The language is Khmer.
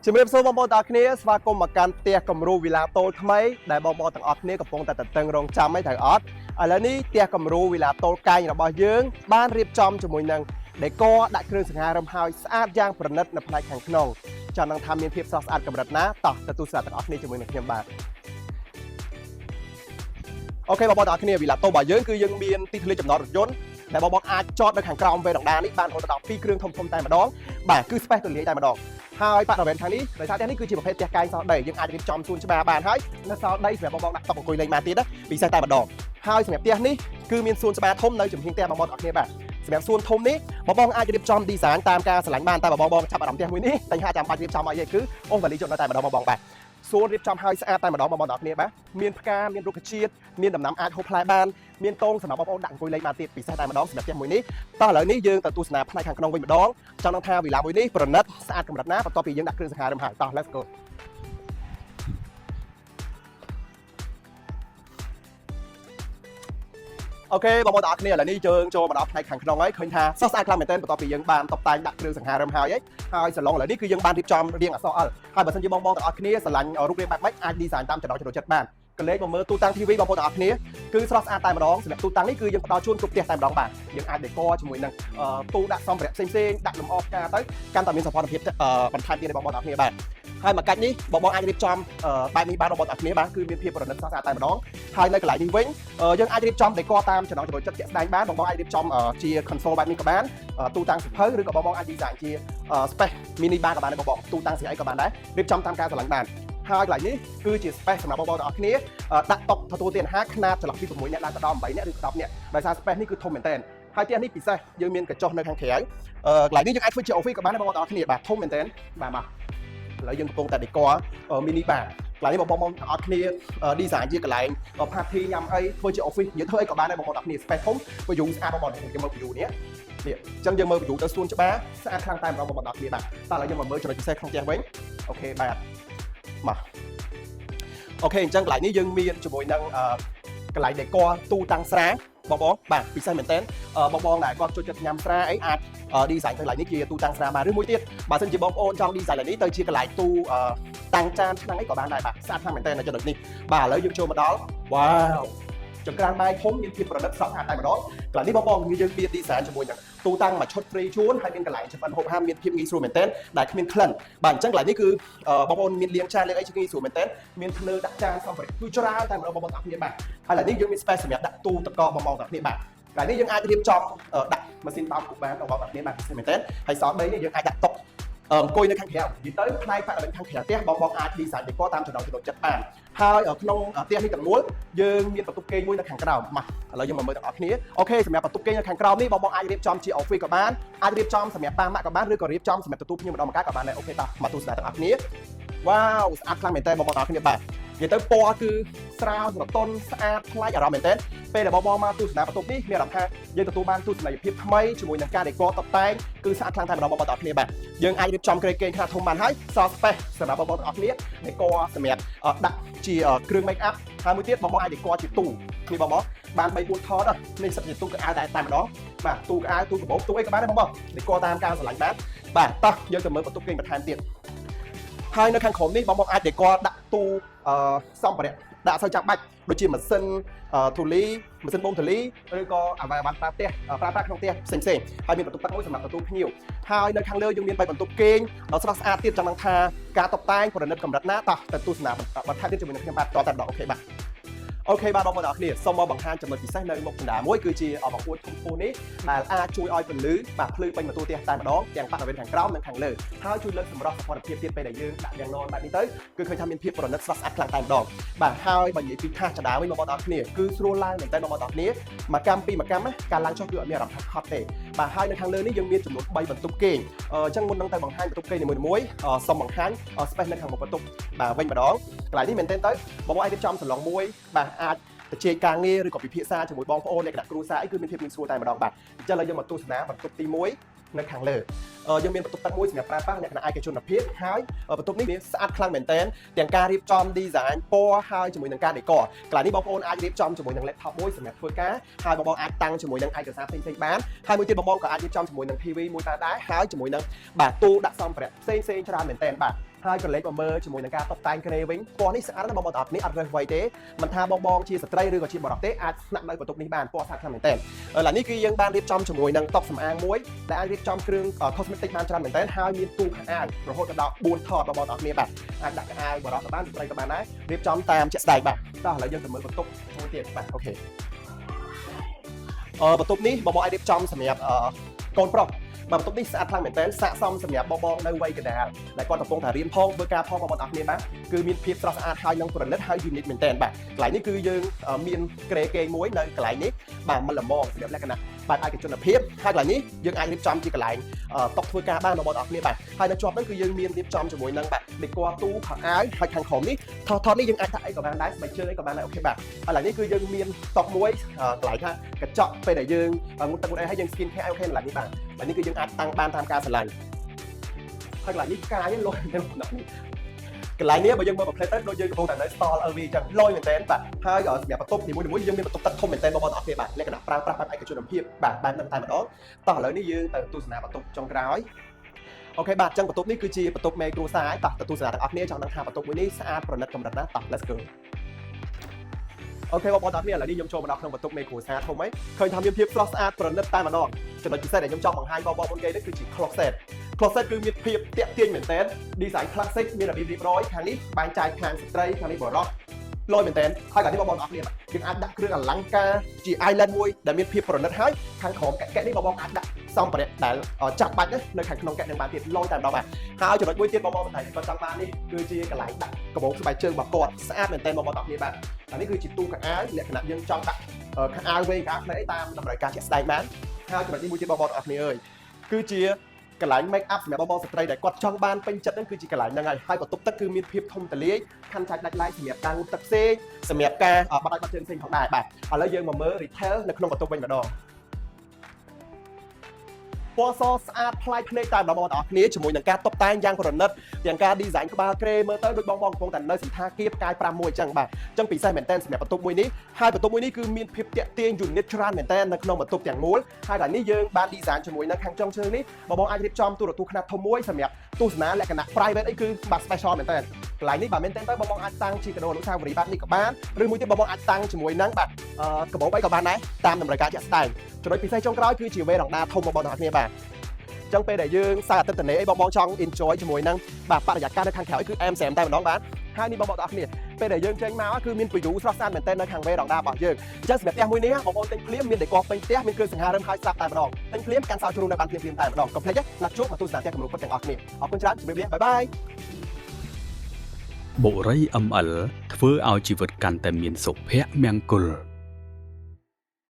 ជំរាបសួរបងប្អូនទាំងអស់គ្នាស្វាគមន៍មកកាន់ផ្ទះគំរូវីឡាតូលថ្មីដែលបងប្អូនទាំងអស់គ្នាកំពុងតែតឹងរង់ចាំឲ្យត្រូវអត់ឥឡូវនេះផ្ទះគំរូវីឡាតូលកែងរបស់យើងបានរៀបចំជាមួយនឹងដេក័រដាក់គ្រឿងសង្ហារឹមហើយស្អាតយ៉ាងប្រណិតនៅផ្នែកខាងក្នុងចង់នឹងថាមានភាពស្រស់ស្អាតកម្រិតណាតោះទទួលស្ដាប់ទាំងអស់គ្នាជាមួយនឹងខ្ញុំបាទអូខេបងប្អូនទាំងអស់គ្នាវីឡាតូរបស់យើងគឺយើងមានទីធ្លាចំណតរថយន្តដែលបងប្អូនអាចចតនៅខាងក្រោមវេរដណ្ដាលនេះបានរហូតដល់2គ្រឿងធំតែម្ដងបាទគឺ space ទូលាយតែម្ដងហើយបាក់ដល់វេនខាងនេះដោយសារផ្ទះនេះគឺជាប្រភេទផ្ទះកែងសោដីយើងអាចរៀបចំសួនច្បារបានហើយនៅសោដីសម្រាប់បងប្អូនដាក់តុអង្គុយលេងបានទៀតណាពិសេសតែម្ដងហើយសម្រាប់ផ្ទះនេះគឺមានសួនច្បារធំនៅចំហៀងផ្ទះបងប្អូនអរគ្នាបាទសម្រាប់សួនធំនេះបងប្អូនអាចរៀបចំ design តាមការស្រឡាញ់បានតែបងប្អូនចាប់អារម្មណ៍ផ្ទះមួយនេះតែថាចាំបាច់រៀបចំឲ្យទេគឺអូសវ៉ាលីជុតនៅតែម្ដងបងប្អូនបាទសួនរៀបចំឲ្យស្អាតតែម្ដងបងប្អូនអរគ្នាបាទមានផ្កាមានរុក្ខជាតិមានដំណាំអាចហូបផ្លែបានមានតងសម្រាប់បងប្អូនដាក់អង្គុយលេងបានទៀតពិសេសតែម្ដងសម្រាប់ផ្ទះមួយនេះតោះឥឡូវនេះយើងទៅទស្សនាផ្នែកខាងក្នុងវិញម្ដងចង់នឹងថាវីឡាមួយនេះប្រណិតស្អាតកម្រិតណាបន្ទាប់ពីយើងដាក់គ្រឿងសង្ហារឹមហើយតោះ let's goអូខេបងប្អូនទាំងអស់គ្នាឥឡូវនេះយើងចូលមកដល់ផ្នែកខាងក្នុងហើយឃើញថាស្រស់ស្អាតខ្លាំងមែនទែនបន្ទាប់ពីយើងបានតុបតែងដាក់គ្រឿងសង្ហារឹមហើយសាឡុងឥឡូវនេះគឺយើងបានរៀបចំរាងអក្សរ L ហើយបើសិនជាបងប្អូនទាំងអស់គ្នាស្រឡាញ់រូបរាងបែបម៉េចអាច design តាមចំណង់ចំណូលចិត្តបានកលេចមកមើលទូតាំង TV បងប្អូនទាំងអស់គ្នាគឺស្រស់ស្អាតតែម្ដងសម្រាប់ទូតាំងនេះគឺយើងផ្ដល់ជូនគ្រប់ផ្ទះតែម្ដងបាទយើងអាច decor ជាមួយនឹងទូដាក់សម្ភារៈផ្សេងៗដាក់លម្អផ្កាទៅកាន់តែមានសោភ័ណភាពបន្ថែមទៀតឲ្យបងប្អូនទាំងអស់គ្នាបាទហើយមកកាច់នេះបងប្អូនអាចរៀបចំបែបនេះបានបងប្អូនទាំងអស់គ្នាបាទគឺមានភាពប្រណិតស្រស់ស្អាតតែម្ដងហើយនៅកន្លែងនេះវិញយើងអាចរៀបចំ decor តាមចំណង់ចំណូលចិត្តជាក់ស្ដែងបានបងប្អូនអាចរៀបចំជា console បែបនេះក៏បានទូតាំងសិភៅឬក៏បងប្អូនអាច design ជា space mini bar ក៏បានដែរបងប្អូនទូតាំងស្អីក៏បានដែររៀបចំតាមការស្រឡាញ់បានហើយកន្លែងនេះគឺជា space សម្រាប់បងប្អូនទាំងអស់គ្នាដាក់តុទទួលទានអាហារខ្នាតចន្លោះពី6នាក់ឡើងទៅដល់8នាក់ឬ10នាក់ដោយសារ space នេះគឺធំមែនទែនហើយផ្ទះនេះពិសេសយើងមានកញ្ចក់នៅខាងក្រៅកន្លែងនេះយើងអាចធ្វើជា office ក៏បានដែរបងប្អូនទាំងអស់គ្នាបាទធំមែនទែនបាទមកឥឡូវយើងកំពុងតែ decor mini bar កន្លែងនេះបងប្អូនទាំងអស់គ្នា design ជាកន្លែង party ញ៉ាំអីធ្វើជា office យើងធ្វើអីក៏បានដែរបងប្អូនទាំងអស់គ្នា space ធំ view ស្អាតបងប្អូនយើងមើល view នេះអញ្ចឹងយើងមើល view ទៅសួនច្បារស្អាតខ្លាំងតែម្ដងបងប្អូនទាំងអស់គ្នាបាទតោះឥឡូវយើងមកមើលចំណុចពិសេសក្នុងផ្ទះវិញអូខេបាទមកអូខេអញ្ចឹងកន្លែងនេះយើងមានជាមួយនឹងកន្លែង decor ទូតាំងស្រាបងប្អូនបាទពិសេសមែនទែនបងប្អូនដែលគាត់ចូលចិត្តញ៉ាំស្រាអីអាច design ទៅកន្លែងនេះជាទូតាំងស្រាបានឬមួយទៀតបើសិនជាបងប្អូនចង់ design កន្លែងនេះទៅជាកន្លែងទូតាំងចានឆ្នាំងអីក៏បានដែរបាទស្អាតខ្លាំងមែនទែននៅចំណុចនេះបាទឥឡូវយើងចូលមកដល់វ៉ាវចង្ក្រានបាយធំមានភាពប្រណិតស្រស់ស្អាតតែម្ដងកន្លែងនេះបងប្អូនយើងមាន design ជាមួយនឹងទូតាំងមួយឈុត free ជួនហើយមានកន្លែងចម្អិនហូបអាហារមានភាពងាយស្រួលមែនទែនដែលគ្មានក្លិនបាទអញ្ចឹងកន្លែងនេះគឺបងប្អូនមានលាងចានលាងអីងាយស្រួលមែនទែនមានធ្នើដាក់ចានសម្ភារៈគឺច្រើនតែម្ដងបងប្អូនទាំងអស់គ្នាបាទហើយកន្លែងនេះយើងមាន space សម្រាប់ដាក់ទូទឹកកកបងប្អូនទាំងអស់គ្នាបាទកន្លែងនេះយើងអាចរៀបចំដាក់ម៉ាស៊ីនបោកគូបានបងប្អូនទាំងអស់គ្នាបាទពិសេសមែនទែនហើយសល់ដីនេះយើងអាចដាក់តុអង្គុយនៅខាងក្រៅនិយាយទៅផ្នែកបរិវេណខាងក្រៅផ្ទះបងអាច design decor តាមចំណង់ចំណូលចិត្តបានហើយក្នុងផ្ទះនេះទាំងមូលយើងមានបន្ទប់គេងមួយនៅខាងក្រោមមកឥឡូវយើងមកមើលទាំងអស់គ្នាអូខេសម្រាប់បន្ទប់គេងនៅខាងក្រោមនេះបងអាចរៀបចំជា office ក៏បានអាចរៀបចំសម្រាប់ប៉ាម៉ាក់ក៏បានឬក៏រៀបចំសម្រាប់ទទួលភ្ញៀវម្ដងម្កាលក៏បានដែរអូខេតោះមកទស្សនាទាំងអស់គ្នាវ៉ាវស្អាតខ្លាំងមែនតើបងប្អូនទាំងអស់គ្នាបាទនិយាយទៅពណ៌គឺស្រាលស្រទន់ស្អាតប្លែកអារម្មណ៍មែនទែនពេលដែលបងមកទស្សនាបន្ទប់នេះមានអារម្មណ៍ថាយើងទទួលបានទស្សនីយភាពថ្មីជាមួយនឹងការ decor តុបតែងគឺស្អាតខ្លាំងតែម្ដងបងប្អូនទាំងអស់គ្នាបាទយើងអាចរៀបចំក្រេគេងខ្នាតធំបានហើយសល់ space សម្រាប់បងប្អូនទាំងអស់គ្នា decor សម្រាប់ដាក់ជាគ្រឿង make up ហើយមួយទៀតបងប្អូនអាច decor ជាទូនេះបងប្អូនបាន3 4ថតនេះសិតជាទូកៅអៅតែម្ដងបាទទូកៅអៅទូកាបូបទូអីក៏បានដែរបងប្អូន decor តាមការស្រឡាញ់បានបាទតោះយើងទៅមើលបន្ទប់គេងបន្ថែមទៀតហើយនៅខាងក្រោមនេះបងប្អូនអាច decor ដាក់ទូសម្ភារៈដាក់អត់សូវចាំបាច់ដូចជាម៉ាស៊ីនធូលីម៉ាស៊ីនបូមធូលីឬក៏អ្វីបានប្រើផ្ទះប្រើប្រាស់ក្នុងផ្ទះផ្សេងៗហើយមានបន្ទប់ទឹកមួយសម្រាប់ទទួលភ្ញៀវហើយនៅខាងលើយើងមាន3បន្ទប់គេងដ៏ស្រស់ស្អាតទៀតចង់នឹងថាការតុបតែងប្រណិតកម្រិតណាតោះទៅទស្សនាបន្ថែមទៀតជាមួយនឹងខ្ញុំបាទតតែម្ដងអូខេបាទអូខេបាទបងប្អូនទាំងអស់គ្នាសូមមកបង្ហាញចំណុចពិសេសនៅមុខកណ្ដាលមួយគឺជាបង្អួតធំធំនេះដែលអាចជួយឲ្យពន្លឺបាទភ្លឺពេញបន្ទប់ផ្ទះតែម្ដងទាំងបរិវេណខាងក្រោមនិងខាងលើហើយជួយលើកសម្រស់សោភ័ណភាពទៀតពេលដែលយើងដាក់យ៉ាងណនបែបនេះទៅគឺឃើញថាមានភាពប្រណិតស្រស់ស្អាតខ្លាំងតែម្ដងបាទហើយបើនិយាយពីថាសចដាវិញបងប្អូនទាំងអស់គ្នាគឺស្រួលឡើងមែនតើបងប្អូនទាំងអស់គ្នាមួយកម្មពីមួយកម្មការឡើងចុះគឺអត់មានអារម្មណ៍ថាខត់ទេបាទហើយនៅខាងលើនេះយើងមានចំនួន3បន្ទប់គេងអញ្ចឹងមុននឹងទៅបង្ហាញបន្ទប់គេងនីមួយៗសូមបង្ហាញ space នៅខាងមុខបន្ទប់បាទវិញម្ដងកន្លែងនេះមែនតើទៅបងប្អូនអាចរៀបចំសាឡុងមួយបាទអាចទៅជែកការងារឬក៏ពិភាក្សាជាមួយបងប្អូនអ្នកគណៈគ្រួសារអីគឺមានភាពងាយស្រួលតែម្ដងបាទអញ្ចឹងឥឡូវយើងមកទស្សនាបន្ទប់ទី1នៅខាងលើយើងមានបន្ទប់ទឹកមួយសម្រាប់ប្រើប្រាស់លក្ខណៈឯកជនភាពហើយបន្ទប់នេះមានស្អាតខ្លាំងមែនទែនទាំងការរៀបចំ design ពណ៌ហើយជាមួយនឹងការ decor កន្លែងនេះបងប្អូនអាចរៀបចំជាមួយនឹង laptop មួយសម្រាប់ធ្វើការហើយបងប្អូនអាចតាំងជាមួយនឹងឯកសារផ្សេងៗបានហើយមួយទៀតបងប្អូនក៏អាចរៀបចំជាមួយនឹង TV មួយដែរហើយជាមួយនឹងបាទទូដាក់សម្ភារៈផ្សេងៗច្រើនមែនទែនបាទ ហើយក៏លេខមកមើលជាមួយនឹងការតុបតែងគ្នាវិញពណ៌នេះស្អាតណាស់បងប្អូនទាំងអស់គ្នាអត់រើសអ្វីទេមិនថាបងជាស្ត្រីឬក៏ជាបរិសុទ្ធទេអាចស្នាក់នៅបន្ទប់នេះបានពណ៌ស្អាតខ្លាំងមែនទែនឥឡូវនេះគឺយើងបានរៀបចំជាមួយនឹងតុសម្អាងមួយដែលអាចរៀបចំគ្រឿង cosmetic បានច្រើនមែនទែនហើយមានទូខោអាវរហូតដល់4ថតបងប្អូនទាំងអស់គ្នាបាទអាចដាក់ខោអាវបរិសុទ្ធក៏បានស្ត្រីក៏បានដែររៀបចំតាមជាក់ស្ដែងបាទតោះឥឡូវយើងទៅមើលបន្ទប់មួយទៀតបាទអូខេបន្ទប់នេះបងអាចរៀបចំសម្រាប់កូនប្រុសបន្ទប់នេះស្អាតខ្លាំងមែនទែនស័ក្តិសមសម្រាប់បងនៅវ័យកណ្ដាលដែលគាត់កំពុងតែរៀនផងធ្វើការផងបងប្អូនអរគ្នាបាទគឺមានភាពស្រស់ស្អាតហើយនឹងប្រណិតហើយ unique មែនទែនបាទកន្លែងនេះគឺយើងមានក្រេគេងមួយនៅកន្លែងនេះបាទមិនល្មមសម្រាប់លក្ខណៈបែបឯកជនភាពហើយកន្លែងនេះយើងអាចរៀបចំជាកន្លែងតុធ្វើការបានបងប្អូនអរគ្នាបាទហើយនៅជាប់ហ្នឹងគឺយើងមានរៀបចំជាមួយនឹងបាទដេកទូខោអាវហើយខាងក្រោមនេះថតនេះយើងអាចដាក់អីក៏បានដែរស្បែកជើងអីក៏បានដែរអូខេបាទហើយកន្លែងនេះគឺយើងមានតុមួយកន្លែងថាកញ្ចក់ពេលដែលយើងងូតទឹកងូតអីហើយយើង skin care អូខេកន្លែងនេះបាទហើយនេះគឺយើងអាចតាំងបានតាមការស្រឡាញ់ហើយកន្លែងនេះផ្កាយលុយមែនទេកន្លែងនេះបើយើងមើលប្រភេទទៅដូចយើងកំពុងតែនៅ stall LV អញ្ចឹងលុយមែនទែនបាទហើយសម្រាប់បន្ទប់នីមួយៗយើងមានបន្ទប់ទឹកធំមែនទែនបងប្អូនអរគ្នាបាទលក្ខណៈប្រើប្រាស់បែបឯកជនភាពបាទបែបហ្នឹងតែម្ដងតោះឥឡូវនេះយើងទៅទស្សនាបន្ទប់ចុងក្រោយអូខេបាទអញ្ចឹងបន្ទប់នេះគឺជាបន្ទប់មេគ្រួសារហើយតោះទៅទស្សនាទាំងអស់គ្នាចង់ដឹងថាបន្ទប់មួយនេះស្អាតប្រណិតកម្រិតណាតោះ let's go អូខេបងប្អូនទាំងអស់គ្នាឥឡូវនេះខ្ញុំចូលមកដល់ក្នុងបន្ទប់មេគ្រួសារធំហើយឃើញថាមានភាពស្រស់ស្អាតប្រណិតតែម្ដងចំណុចពិសេសដែលខ្ញុំចង់បង្ហាញបងប្អូនគេនេះគឺជា closet គឺមានភាពទាក់ទាញមែនទែន design classic មានរបៀបរៀបរយខាងនេះបែងចែកខាងស្ត្រីខាងនេះបរិសុទ្ធលយមែនទែនហើយកាលនេះបងប្អូនអរគ្នាយើងអាចដាក់គ្រឿងអលង្ការជា island មួយដែលមានភាពប្រណិតហើយខាងក្រោមកែនេះបងប្អូនអាចដាក់សម្ភារៈដែលចាប់បាច់នៅខាងក្នុងកែនឹងបានទៀតលយតែម្ដងបាទហើយចំណុចមួយទៀតបងប្អូនតែគាត់ចង់បាននេះគឺជាកន្លែងដាក់កាបូបស្បែកជើងរបស់គាត់ស្អាតមែនទែនបងប្អូនអរគ្នាបាទអានេះគឺជាទូកៅអៅលក្ខណៈយើងចង់ដាក់ខោអាវវែងខោអាវខ្លីតាមតម្រូវការជាក់ស្ដែងបានហើយចំណុចនេះមួយទៀតបងប្អូនអរគ្នាអើយគឺជាកន្លែង make up សម្រាប់បងស្ត្រីដែលគាត់ចង់បានពេញចិត្តហ្នឹងគឺជាកន្លែងហ្នឹងហើយបន្ទប់ទឹកគឺមានភាពធំទូលាយខណ្ឌចែកដាច់ឡាយសម្រាប់ការងូតទឹកផ្សេងសម្រាប់ការបាត់ដៃបាត់ជើងផ្សេងផងដែរបាទឥឡូវយើងមកមើល retail នៅក្នុងបន្ទប់វិញម្ដងពណ៌សស្អាតប្លែកភ្នែកតែម្ដងបងប្អូនគ្នាជាមួយនឹងការតុបតែងយ៉ាងប្រណិតទាំងការ design ក្បាលក្រេមើលទៅដូចបងកំពុងតែនៅសន្តាគារផ្កាយ5មួយអញ្ចឹងបាទអញ្ចឹងពិសេសមែនតើសម្រាប់បន្ទប់មួយនេះហើយបន្ទប់មួយនេះគឺមានភាពតាក់ទាញ unit ច្រើនមែនតើនៅក្នុងបន្ទប់ទាំងមូលហើយដល់នេះយើងបាន design ជាមួយនៅខាងចុងជើងនេះបងអាចរៀបចំទូរទស្សន៍ខ្នាតធំមួយសម្រាប់ទស្សនាលក្ខណៈ private អីគឺបាទ special មែនតើកន្លែងនេះបាទមែនតើទៅបងអាចតាំងជាកដោអនុស្សាវរីយ៍បាទនេះក៏បានឬមួយទៀតបងអាចតាំងជាមួយនឹងបាទកាបូបអីក៏បានដែរតាមតម្រូវការជាក់ស្ដែងចំណុចពិសេសចុងក្រោយគឺជាវេរ៉ង់ដាធំបងគ្នាបាទចឹងពេលដែលយើងសារអាទិត្យនេះអីបងចង់ enjoy ជាមួយនឹងបាទបរិយាកាសនៅខាងក្រៅគឺអែមស្រាមតែម្ដងបាទហើយនេះបងទាំងអស់គ្នាពេលដែលយើងចេញមកគឺមាន view ស្រស់ស្អាតមែនទែននៅខាងវេរ៉ង់ដារបស់យើងអញ្ចឹងសម្រាប់ផ្ទះមួយនេះបងទិញភ្លាមមានតែកោះពេញផ្ទះមានគ្រឿងសង្ហារឹមហើយស្រាប់តែម្ដងទិញភ្លាមកាន់សោជ្រុងនៅបានភ្លាមតែម្ដងកុំភ្លេចណាត់ជួបមកទស្សនាផ្ទះគំរូពិតទាំងអស់គ្នាអរគុណច្រើនជម្រាបលាបាយបាយបុរី ML ធ្វើឲ្យជីវិតកាន់តែមានសុភមង្គល